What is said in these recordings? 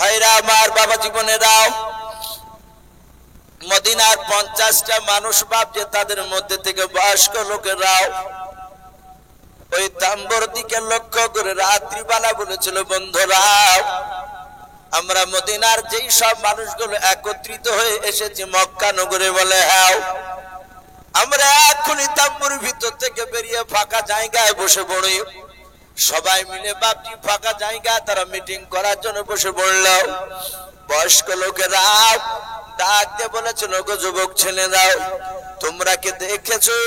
ভাইরা আমার, বাবা জীবনেরাও, মদিনার 50টা মানুষ বাপ যে তাদের মধ্যে থেকে বয়স্ক লোকেরাও ওই তাম্বুর দিকে লক্ষ্য করে রাত্রিবেলা বলেছিল, বন্ধুরাও আমরা মদিনার যেই সব মানুষগুলো একত্রিত হয়ে এসেছি মক্কা নগরে, বলে হ্যাঁ আমরা এখনই তাম্বুর ভিতর থেকে বেরিয়ে ফাঁকা জায়গায় বসে পড়ি। সবাই মিলে বাপজি ফাঁকা জায়গা তারা মিটিং করার জন্য বসে পড়ল। বয়স্ক লোকেরা ডাক দিয়ে বলেছিল, গো যুবক ছেলেরাও, তোমরা কি দেখেছো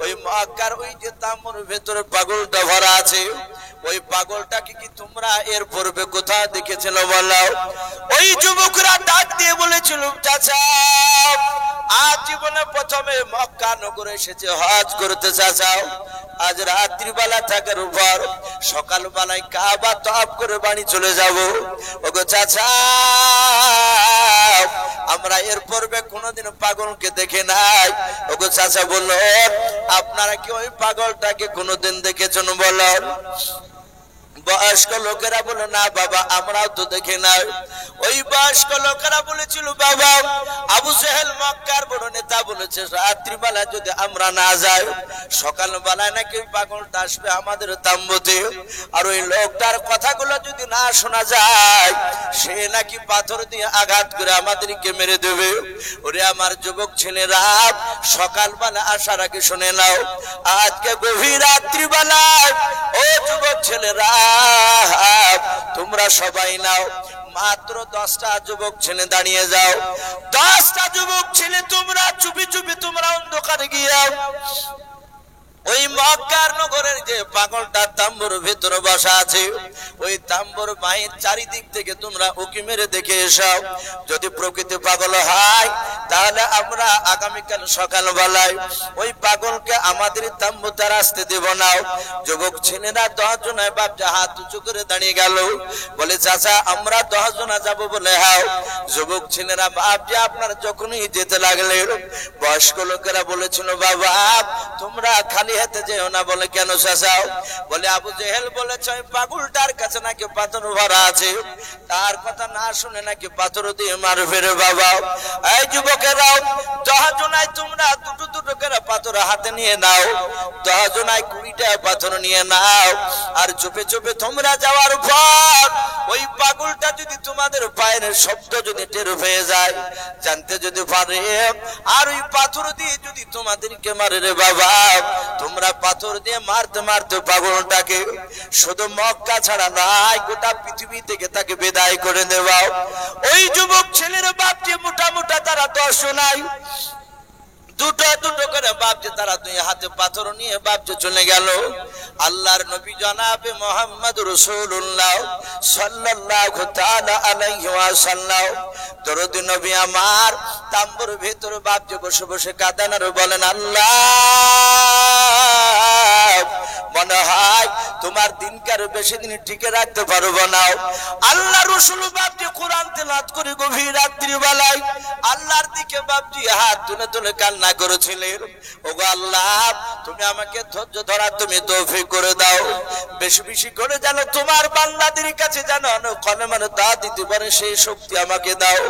ওই মক্কার ওই যে তাম্বুর ভেতরে পাগলটা ভরা আছে, ওই পাগলটাকে কি তোমরা এর পূর্বে কোথাও দেখেছিল বলো? ওই যুবকরা ডাক দিয়ে বলেছিল, চাচা আজ জীবনে প্রথমে মক্কা নগরে এসেছে হজ করতে, চাচা আজ রাত্রিবেলা থাকার উপর সকালবেলায় কাবা তওয়াফ করে বাড়ি চলে যাব। ওগো চাচা আমরা এর পূর্বে কোনোদিন পাগলকে দেখে নাই। ওগো চাচা বলল, আপনারা কি ওই পাগলটাকে কোনোদিন দেখেছেন বলো? বয়স্ক লোকেরা বলে, না বাবা আমরাও তো দেখে নাই। ওই বয়স্ক লোকেরা বলেছিল, বাবা আবু জেহেল মক্কার বড় নেতা বলেছে রাত্রিবেলা যদি আমরা না যাই সকালবেলায় নাকি ওই পাগলটা আসবে আমাদের তাম্বুতে, আর ওই লোকটার কথাগুলো যদি না শোনা যায় সে নাকি পাথর দিয়ে আঘাত করে আমাদেরকে মেরে দেবে। ওরে আমার যুবক ছেলেরা, সকালবেলা আসার আগে শুনে নাও, আজকে গভীর রাত্রিবেলায় ও যুবক ছেলেরা তোমরা সবাই নাও, মাত্র 10টা যুবক ছেলে দাঁড়িয়ে যাও। 10টা যুবক ছেলে তোমরা চুপি চুপি তোমরা অন্ধকারে গিয়ে ওই মক্কার নগরের যে পাগলটা তাম্বুর ভিতরে বসা আছে ওই তাম্বুর বাহির চারিদিক থেকে তোমরা উকি মেরে দেখে এসো। যদি প্রকৃতি পাগল হয় তাহলে আমরা আগামীকাল সকালবেলায় ওই পাগলকে আমাদের তাম্বুতে আসতে দেব না। যুবক ছেলেরা 10 জনের বাপ হাত উঁচু করে দাঁড়িয়ে গেল, বলে চাচা আমরা 10 জনা যাব বলে হ্যাঁ। যুবক ছেলেরা বাপ যে আপনারা যখনই যেতে লাগলেন বয়স্ক লোকেরা বলেছিল, বাবা তোমরা খালি হাতে যেও না। বলে কেন চাচা? বলে আবু জেহেল বলেছে ওই পাগলটার কাছে নাকি পাথর ভরা আছে, তার কথা না শুনে নাকি পাথর দিয়ে মারবে রে বাবা। এই যুবকেরাও 10 জনায় তোমরা দুটো দুটো করে পাথর হাতে নিয়ে নাও, 10 জনায় 20টা পাথর নিয়ে নাও, আর চুপে চুপে তোমরা যাওয়ার পর ওই পাগলটা যদি তোমাদের পায়ের শব্দ যদি টের হয়ে যায় জানতে যদি পারে আর ওই পাথর দিয়ে যদি তোমাদেরকে মারে রে বাবা, তোমরা পাথর দিয়ে মারতে মারতে পাগলটাকে শুধু মক্কা ছাড়া নাই গোটা পৃথিবী থেকে তাকে বিদায় করে দেওয়া। ওই যুবক ছেলের বাপ যে মোটা মোটা তারা 10 জনাই দুটো দুটো করে বাপ যে তারা 2 হাতে পাথর নিয়ে বাপ যে চলে গেল। আল্লাহর নবী জনাবে মুহাম্মদ রাসূলুল্লাহ সাল্লাল্লাহু তাআলা আলাইহি ওয়াসাল্লাম দরুদ নবী আমার তাম্বুর ভিতরে বাপ যে বসে বসে কাঁদেন আর বলেন, আল্লাহ মনে হয় তোমার দিনকার বেশি দিন টিকে রাখতে পারবো না। আল্লাহ রাসূল বাপ যে কোরআন তেলাওয়াত করে গভীর রাত্রি বেলায় আল্লাহর দিকে বাপ যে হাত তুলে তুলে কান্না করেছিলেন, ওগো আল্লাহ তুমি আমাকে ধৈর্য ধরার তুমি তৌফিক করে দাও, বেশি বেশি করে যেন তোমার বান্দাদের কাছে যেন কলমানে তা দিতে পারে সেই শক্তি আমাকে দাও।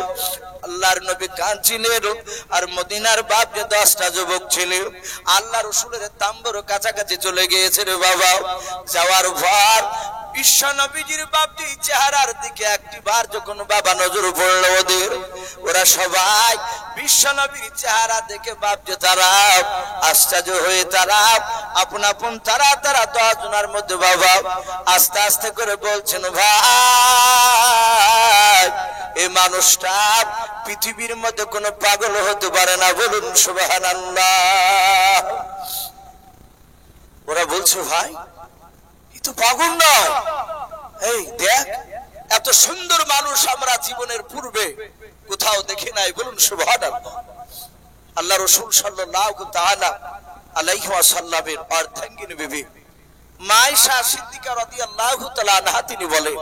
আল্লাহর নবী কাঁদছিলেন আর মদিনার বাপ যে 10টা যুবক ছিল আল্লাহ রাসূলের তাম্বুর কাছাকাছি চলে গিয়েছে রে বাবা। যাওয়ার পর বিশ্ব নবীজির বাপটির চেহারার দিকে একটিবার যখন বাবা নজর পড়ল ওদের, ওরা সবাই বিশ্ব নবীর চেহারা দেখে বাপ যে তারা আশ্চর্য হয়ে তারা আপন আপন তারা 10 জনের মধ্যে বাবা আস্তে আস্তে করে বলছেন, ভাই এই মানুষটা পৃথিবীর মধ্যে কোনো পাগল হতে পারে না, বলুন সুবহানাল্লাহ। ওরা বলছে ভাই এ তো পাগল নয়, এই দেখ এত সুন্দর মানুষ আমরা জীবনের পূর্বে কোথাও দেখি নাই, বলুন সুবহানাল্লাহ। আল্লাহ রাসূল সাল্লাল্লাহু তাআলা আলাইহি ওয়াসাল্লামের অর্ধাঙ্গিনী বিবি মা আয়েশা সিদ্দিকা রাদিয়াল্লাহু তাআলা আনহা তিনি বলেন,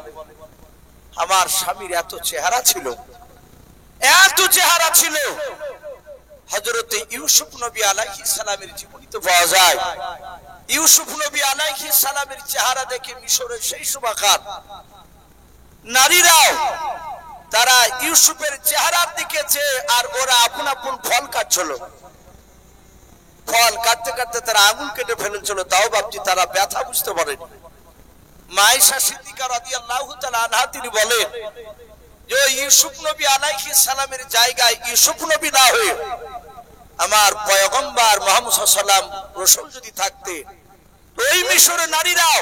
আমার স্বামীর এত চেহারা ছিল, এত চেহারা ছিল হযরতে ইউসুফ নবী আলাইহিস সালামের জীবনীতে পাওয়া যায়। ইউসুফ নবী আলাইহিস সালামের চেহারা দেখে মিশরের সেই সময়কার নারীরাও তারা ইউসুফের চেহারার দিকে চেয়ে আর ওরা আপন আপন ফল কাটছিল। ফল কাটতে কাটতে তারা আঙুল কেটে ফেলেছিল, তাও বাপজি তারা ব্যথা বুঝতে পারেনি। মা আয়েশা সিদ্দিকা রাদিয়াল্লাহু তাআলা আনহা তিনি বলেন যে ইউসুফ নবী আলাইহিস সালামের জায়গায় ইউসুফ নবী না হয়ে আমার পয়গম্বর মুহাম্মদ সাল্লাল্লাহু আলাইহি ওয়াসাল্লাম রাসূল যদি থাকতে, ওই মিশরের নারীরাও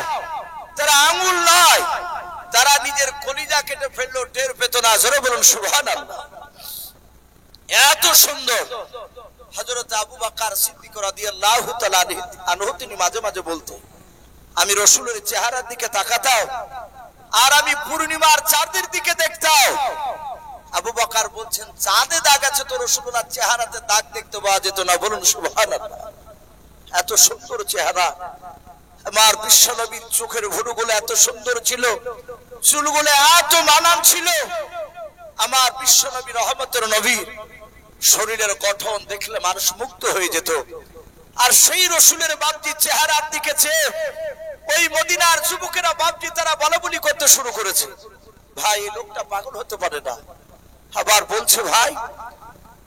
তারা আঙুল নয়, তারা নিজের কলিজা কেটে ফেললো, টের পেত না। জোরে বলুন সুবহানাল্লাহ। এত সুন্দর হযরত আবু বকর সিদ্দিক রাদিয়াল্লাহু তাআলা আনহু তিনি মাঝে মাঝে বলতেন, আমি রাসূলের চেহারার দিকে তাকাতাম আর আমি পূর্ণিমার চাঁদের দিকে দেখতাম। আবু বকর বলছেন, চাঁদে দাগ আছে তো রাসূলুল্লাহর চেহারাতে দাগ দেখতে পাওয়া যেত না। বলুন সুবহানাল্লাহ। এত সুন্দর চেহারা। আমার বিশ্ব নবীর চোখের ভুরুগুলো এত সুন্দর ছিল, চুলগুলো এত মানান ছিল। আমার বিশ্ব নবী রহমতের নবীর শরীরের গঠন দেখলে মানুষ মুগ্ধ হয়ে যেত। আর সেই রসুলের বাপজির চেহারার দিকে চেয়ে ওই মদিনার যুবকেরা বাপজি তারা বলাবলি করতে শুরু করেছে, ভাই এই লোকটা পাগল হতে পারে না। আবার বলছে, ভাই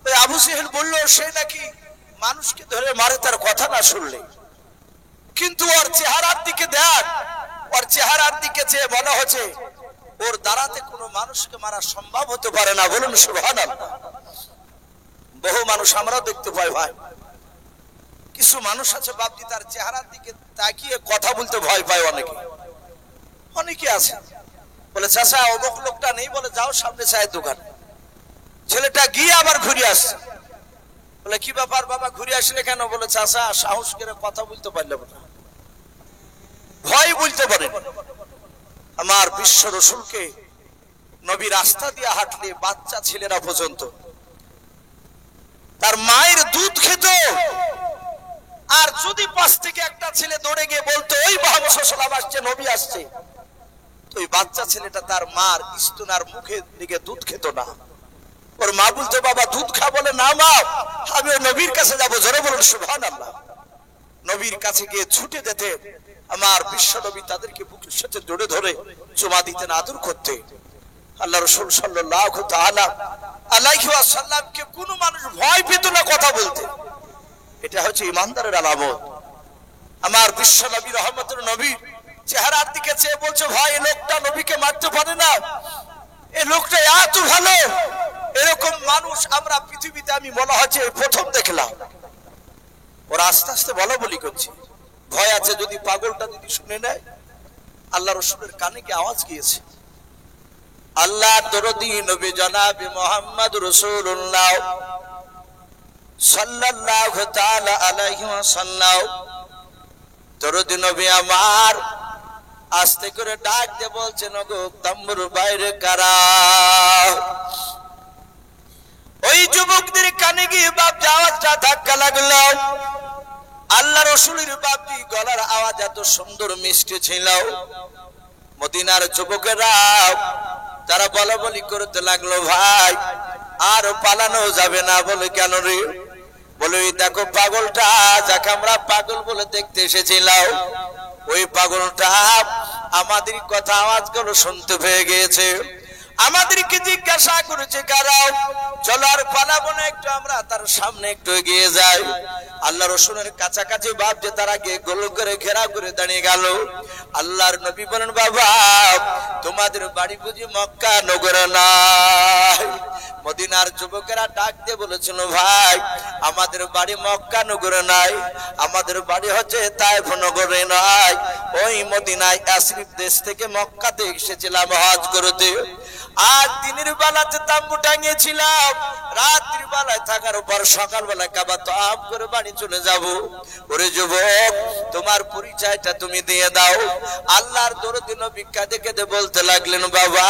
ওই আবু জেহেল বললো সে নাকি মানুষকে ধরে মারে তার কথা না শুনলে, কিন্তু ওর চেহারার দিকে দেখ, ওর চেহারার দিকে চেয়ে মনে হচ্ছে ওর দ্বারাতে কোনো মানুষকে মারা সম্ভব হতে পারে না। বলুন সুবহানাল্লাহ। বহু মানুষ আমরা দেখতে পাই ভাই, কিছু মানুষ আছে বাপজি তার চেহারার দিকে তাকিয়ে কথা বলতে ভয় পায়। অনেকে আছে বলে চাচা অমুক লোকটা নেই, বলে যাও সামনে চায়ের দোকান। ছেলেটা গিয়ে আবার ঘুরে আসছে, বলে কি ব্যাপার বাবা ঘুরে আসলে কেন? বলে চাচা সাহস করে কথা বলতে পারলাম না, ভয় বলতে পারেন। আমার বিশ্ব রসুলকে নবী রাস্তা দিয়ে হাঁটলে বাচ্চা ছেলেরা পর্যন্ত তার মায়ের দুধ খেত, আর যদি পাশ থেকে একটা ছেলে দৌড়ে গিয়ে বলতো ওই মুহাম্মদ সাল্লাল্লাহু আলাইহি আসছে, নবী আসছে, তো ওই বাচ্চা ছেলেটা তার মার স্তনের মুখের দিকে দুধ খেত না। ওর মা বলতো বাবা দুধ খা, বলে না মা আমি নবীর কাছে যাবো। জোরে বলুন সুবহানাল্লাহ। নবীর কাছে গিয়ে ছুটে যেতে আমার বিশ্ব নবী তাদেরকে বুকের সাথে জড়ে ধরে চুমা দিতেন, আদর করতে। আল্লাহ রাসূল সাল্লাল্লাহু তাআলা আলাইহি ওয়াসাল্লামকে কোন মানুষ ভয় পেত না কথা বলতে। এটা হচ্ছে ইমানদারের আলামত। আমার বিশ্ব নবী রহমতের নবী চেহারার দিকে চেয়ে বলছে, ভাই এই লোকটা নবীকে মারতে পারে না, এই লোকটা এত ভালো। এরকম মানুষ আমরা পৃথিবীতে আমি মনে হচ্ছে প্রথম দেখলাম। ওরা আস্তে আস্তে বলা বলি করছে, ভয় আছে যদি পাগলটা যদি শুনে নেয়। আল্লাহ রাসূলের কানে কি আওয়াজ গিয়েছে? আল্লাহ দরদি নবী জনাবে মুহাম্মদ রাসূলুল্লাহ সাল্লাল্লাহু তাআলা আলাইহি ওয়াসাল্লাম দরদি নবী আমার আস্তে করে ডাক দিয়ে বলছেন, ওগো তাম্বুর বাইরে কারা? ওই যুবকদের কানে গিয়ে বাপ আওয়াজটা ধাক্কা লাগলো। আল্লাহ রাসূলের বাপজি গলার আওয়াজ এত সুন্দর মিষ্টি ছিল। মদিনার যুবকেরা তারা বলা বলি করতে লাগলো, ভাই আর পালানো যাবে না। বলে কেন রে? বলে দেখো পাগলটা যাকে আমরা পাগল বলে দেখতে এসেছিলাম, ওই পাগলটা আমাদের কথা আওয়াজগুলো শুনতে পেয়ে গিয়েছে, আমাদেরকে জিজ্ঞাসা করেছে কারা? চলো আর পালাবো না, একটু আমরা তার সামনে একটু এগিয়ে যাই। আল্লাহ রাসূলের কাছাকাছি বাপ যে তারা গিয়ে গোল করে ঘেরা করে দাঁড়িয়ে গেল। আল্লাহর নবী বলেন, বাবা তোমাদের বাড়ি বুঝি মক্কা নগরে নাই? মদিনার যুবকেরা ডাক দিয়ে বলেছিল, ভাই আমাদের বাড়ি মক্কা নগরে নাই, আমাদের বাড়ি হচ্ছে তায়েফ নগরে নাই, ওই মদিনায় আশরিফ দেশ থেকে মক্কাতে এসেছিলাম হজ করতে। আজ দিনের বেলাতে তাম্বু টাঙিয়েছিলাম, রাত্রির বেলায় থাকার পর সকালবেলা কাবা তওয়াফ করে বাড়ি চলে যাব। ওরে যুবক তোমার পরিচয়টা তুমি দিয়ে দাও। আল্লাহর দরদি নবী কাঁদে কেঁদে বলতে লাগলেন, বাবা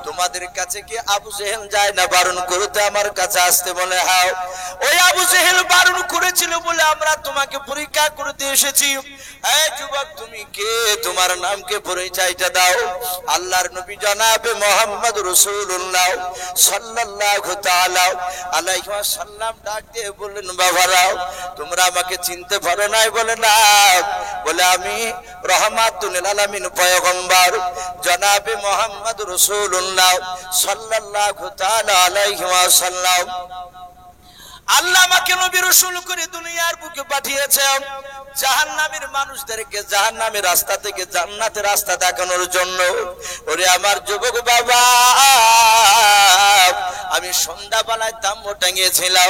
তোমাদের কাছে কি আবু জেহেল যায় না বারণ করতে আমার কাছে আসতে? বলে হ্যাঁ, ওই আবু জেহেল বারণ করেছিল বলে আমরা তোমাকে পরীক্ষা করতে এসেছি। এই যুবক তুমি কে? তোমার নামকে পরিচয়টা দাও। আল্লাহর নবী জনাবে মুহাম্মদ রাসূলুল্লাহ সাল্লাল্লাহু তাআলা আলাইহি ওয়াসাল্লাম ডাক দিয়ে বললেন, বাবারাও তোমরা আমাকে চিনতে পারো নাই? বলে না। বলে আমি রহমাতুল লিল আলামিন পয়গম্বর জনাবে মুহাম্মদ রাসূলুল্লাহ রাসূলুল্লাহ সাল্লাল্লাহু তাআলা আলাইহি ওয়াসাল্লাম। আল্লাহ আমাকে নবী রাসূল করে দুনিয়ার বুকে পাঠিয়েছেন জাহান্নামের মানুষদেরকে জাহান্নামের রাস্তা থেকে জান্নাতের রাস্তা দেখানোর জন্য। ওরে আমার যুবক বাবা, আমি সন্ধ্যাবেলায় তাম্বু টাঙিয়েছিলাম,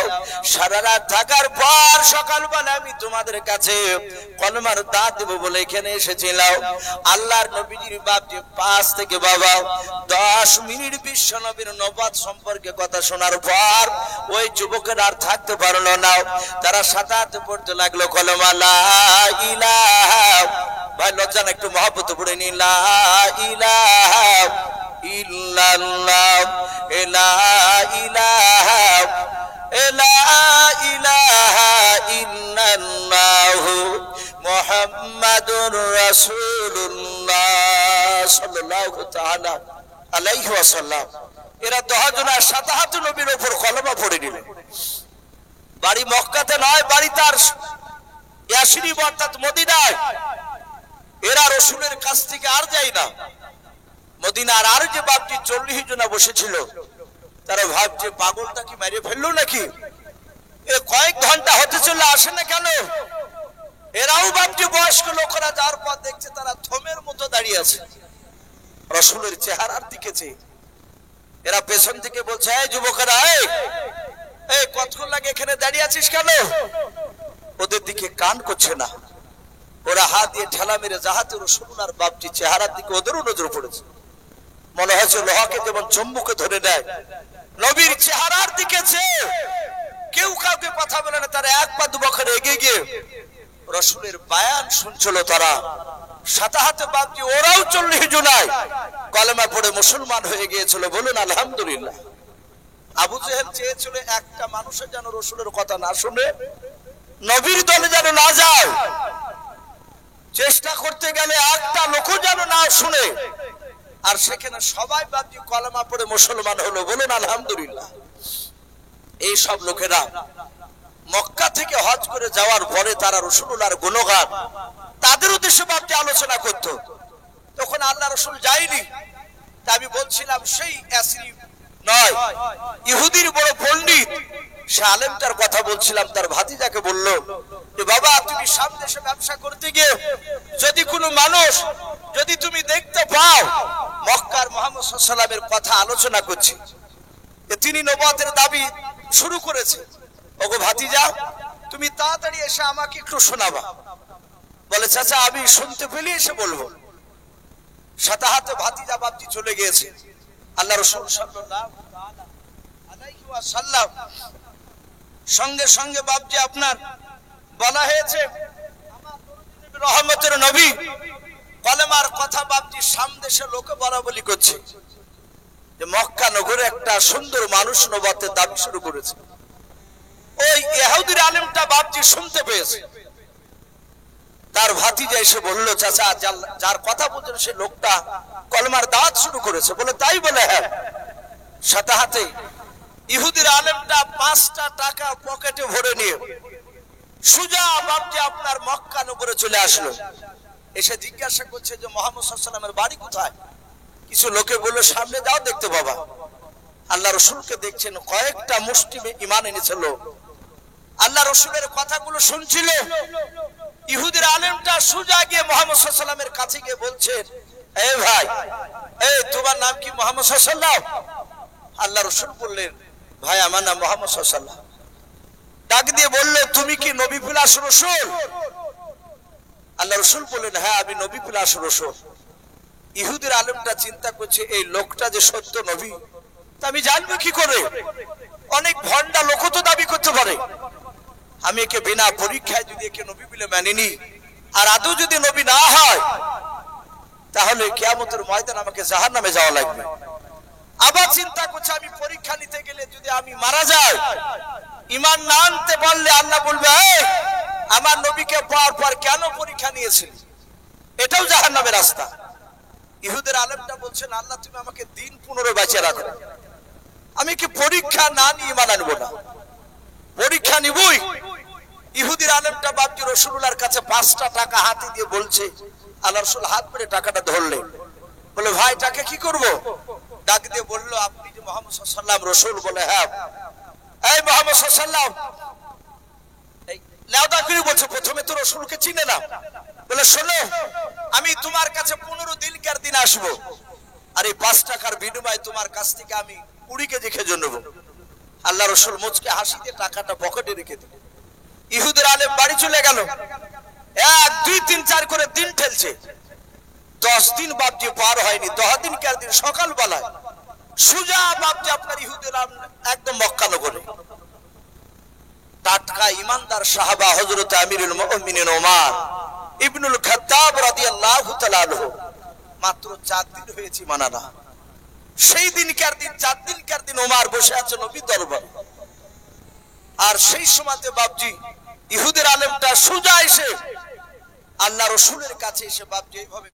সারা রাত থাকার পর সকালবেলা আমি তোমাদের কাছে কলমার দাঁত দেব বলে এখানে এসেছিলাম। আল্লাহর নবীজির বাপজি 5 থেকে বাবা 10 মিনিট বিশ্ব নবীর নবুয়ত সম্পর্কে কথা শোনার পর ওই যুবকের আর থাকতে পারলো না। তারা সাথে পড়তে লাগলো কলমা লা ইলাহা, ভাই লজ্জা না, একটু মহব্বত পড়ে নি, লা ইলাহা ইল্লাল্লাহ, লা ইলাহা ইল্লাল্লাহ মুহাম্মাদুর রাসূলুল্লাহ সাল্লাল্লাহু তাআলা আলাইহি ওয়াসাল্লাম। এরা 10 জনের সাথে নবীর উপর কলমা পড়ে নিলেন। বাড়ি মক্কাতে নয়, বাড়ি তার ইয়াসরিব অর্থাৎ মদিনায়। এরা রাসূলের কাছ থেকে আর যায় না। মদিনার আর যে বাপজি 40 জন বসেছিল, তারা ভাবছে পাগলটা কি মেরে ফেললো নাকি, এ কয়েক ঘন্টা হতে চলে আসে না কেন। এরাও বাপজি বয়স্ক লোকেরা যার পর দেখছে তারা থমের মতো দাঁড়িয়ে আছে রাসূলের চেহারার দিকে চেয়ে। এরা পেছন থেকে বলছে, এই যুবকেরা, এই কতক্ষণ লাগে এখানে দাঁড়িয়ে আছিস কেন? ওদের দিকে কান করছে না। ওরা হাত দিয়ে ঠেলা মেরে যাহাতে রাসূলুল্লাহর বাপজি চেহারার দিকে ওদেরও নজর পড়েছে। মনে হয়েছে লোহাকে যেমন চুম্বকে ধরে নেয়, নবীর চেহারার দিকে চেয়ে কেউ কাউকে কথা বলে না। তারা 1 পা 2 পা করে এগিয়ে গিয়ে রাসূলের বায়ান শুনছিল। তারা সাথে বাপজি ওরাও 40 জনায় কলেমা পড়ে মুসলমান হয়ে গিয়েছিল। বলুন আলহামদুলিল্লাহ। আবু জেহেল চেয়েছিল একটা মানুষের যেন রাসূলের কথা না শুনে, নবীর দলে যেন না যায়। চেষ্টা করতে গেলে একটা লোকও যেন না শুনে, আর সেখানে সবাই বাপজি কলেমা পড়ে মুসলমান হলো। বলুন আলহামদুলিল্লাহ। এই সব লোকেরা মক্কা থেকে হজ করে যাওয়ার পরে তারা রাসূলুল্লাহর গুণগান তাদের উদ্দেশ্যে বাপজি আলোচনা করত। তখন আল্লাহ রাসূল যায়নি। তা আমি বলছিলাম সেই ইয়াসরিব নয়, ইহুদির বড় পণ্ডিত সে আলেমটার কথা বলছিলাম। তার ভাতিজাকে বলল যে বাবা, তুমি সামনে দেশে ব্যবসা করতে গিয়ে যদি কোনো মানুষ যদি তুমি দেখতে পাও মক্কার মুহাম্মদ সাল্লাল্লাহু আলাইহি ওয়াসাল্লামের কথা আলোচনা করছে, তিনি নবুয়তের দাবি শুরু করেছে, ওগো ভাতিজা তুমি তাড়াতাড়ি এসে আমাকে একটু শোনাবা। বলে চাচা আমি শুনতে পেলে এসে বলবো। সাথে ভাতিজা বাপজি চলে গিয়েছে। আল্লাহ রাসূল সাল্লাল্লাহু আলাইহি ওয়াসাল্লাম সঙ্গে সঙ্গে বাপজি আপনার বলা হয়েছে আমার রহমতের নবী কলেমার কথা বাপজি সামদেশে লোকে বলা বলি করছে যে মক্কা নগরে একটা সুন্দর মানুষ নবুয়তের দাবি শুরু করেছে। ওই ইহুদির আলেমটা বাপজি শুনতে পেয়েছে। তার ভাতিজা এসে বলল, চাচা যার কথা বলছেন সে লোকটা কলমার দাওয়াত শুরু করেছে। বলে তাই? বলে হ্যাঁ। সাথে ইহুদির আলেমটা 5টা টাকা পকেটে ভরে নিয়ে সুজা বাপজি আপনার মক্কা নগরে চলে আসলো। এসে জিজ্ঞাসা করছে যে মুহাম্মদ সাল্লাল্লাহু আলাইহি ওয়াসাল্লামের বাড়ি কোথায়? কিছু লোকে বলল সামনে যাও দেখতে পাবা। আল্লাহ রাসূলকে দেখছেন, কয়েকটা মুসলিম ঈমান এনেছিল। আল্লাহ রাসূলের কথাগুলো শুনছিল। ইহুদির আলেমটা সুজা গিয়ে মুহাম্মদ সাল্লাল্লাহু আলাইহি ওয়াসাল্লামের কাছে গিয়ে বলছেন, এই ভাই, এই তোমার নাম কি মুহাম্মদ সাল্লাল্লাহু আলাইহি ওয়াসাল্লাম? আল্লাহ রাসূল বললেন, ভাই আমার নাম মুহাম্মদ সাল্লাল্লাহু আলাইহি ওয়াসাল্লাম। ডাক দিয়ে বলল, তুমি কি নবী প্লাস রাসূল? আল্লাহ রাসূল বললেন, হ্যাঁ আমি নবী প্লাস রাসূল। ইহুদির আলেমটা চিন্তা করছে এই লোকটা যে সত্য নবী তা আমি জানবো কি করে? অনেক ভন্ডা লোক তো দাবি করতে পারে। আমি একে বিনা পরীক্ষায় যদি একে নবী বলে মেনে নিই আর আদৌ যদি নবী না হয় তাহলে কিয়ামতের ময়দানে আমাকে জাহান্নামে যাওয়া লাগবে। আবার চিন্তা করছে আমি পরীক্ষা নিতে গেলে যদি আমি মারা যাই, ঈমান না আনতে পারলে আল্লাহ বলবে, এই আমার নবীকে পাওয়ার পর কেন পরীক্ষা নিয়েছিল? এটাও জাহান্নামের রাস্তা। ইহুদের আলেমটা বলছেন, আল্লাহ তুমি আমাকে দিন 15 বাঁচিয়ে রাখো, আমি কি পরীক্ষা না নিয়ে ঈমান আনবো না? পরীক্ষা নিবই। ইহুদির আলেমটা বাপজি রাসূলুল্লাহর কাছে 5টা টাকা হাতে দিয়ে বলছে। আল্লাহ রাসূল হাত মেরে টাকাটা ধরলেন। বলে ভাই টাকা কি করব? ডাক দিয়ে বলল, আপনি যে মুহাম্মদ সাল্লাল্লাহু আলাইহি ওয়াসাল্লাম রাসূল? বলে হ্যাঁ। এই মুহাম্মদ সাল্লাল্লাহু আলাইহি ওয়াসাল্লাম, এই লাউদা করে বলছে, প্রথমে তো রাসূলকে চিনে না। বলে শোনো, আমি তোমার কাছে 15 দিনকার দিন আসবো, আর এই 5 টাকার বিনিময়ে তোমার কাছ থেকে আমি 20 কেজি খেজুর নেব। আল্লাহ রাসূল মুচকে হাসিতে টাকাটা পকেটে রেখে দিল। ইহুদের আলেম বাড়ি চলে গেল। 1 2 3 4 করে দিন ঠেলছে। 10 দিন বাপজি পার হয়নি। 10 দিনকার দিন সকালবেলায় সুজা বাপজি আপনার ইহুদের একদম মক্কা নগরে টাটকা ইমানদার সাহাবা হযরত আমিরুল মুমিনিন ওমর ইবনুল খাত্তাব রাদিয়াল্লাহু তাআলা আনহু, মাত্র 4 দিন হয়েছে মানানা। সেই দিনকার দিন 4 দিনকার দিন ওমর বসে আছে নবী দরবারে। আর সেই সময়তে বাপজি ইহুদের আলেমটা সুজা এসে আল্লাহ রাসূলের কাছে এসে বাপজি এইভাবে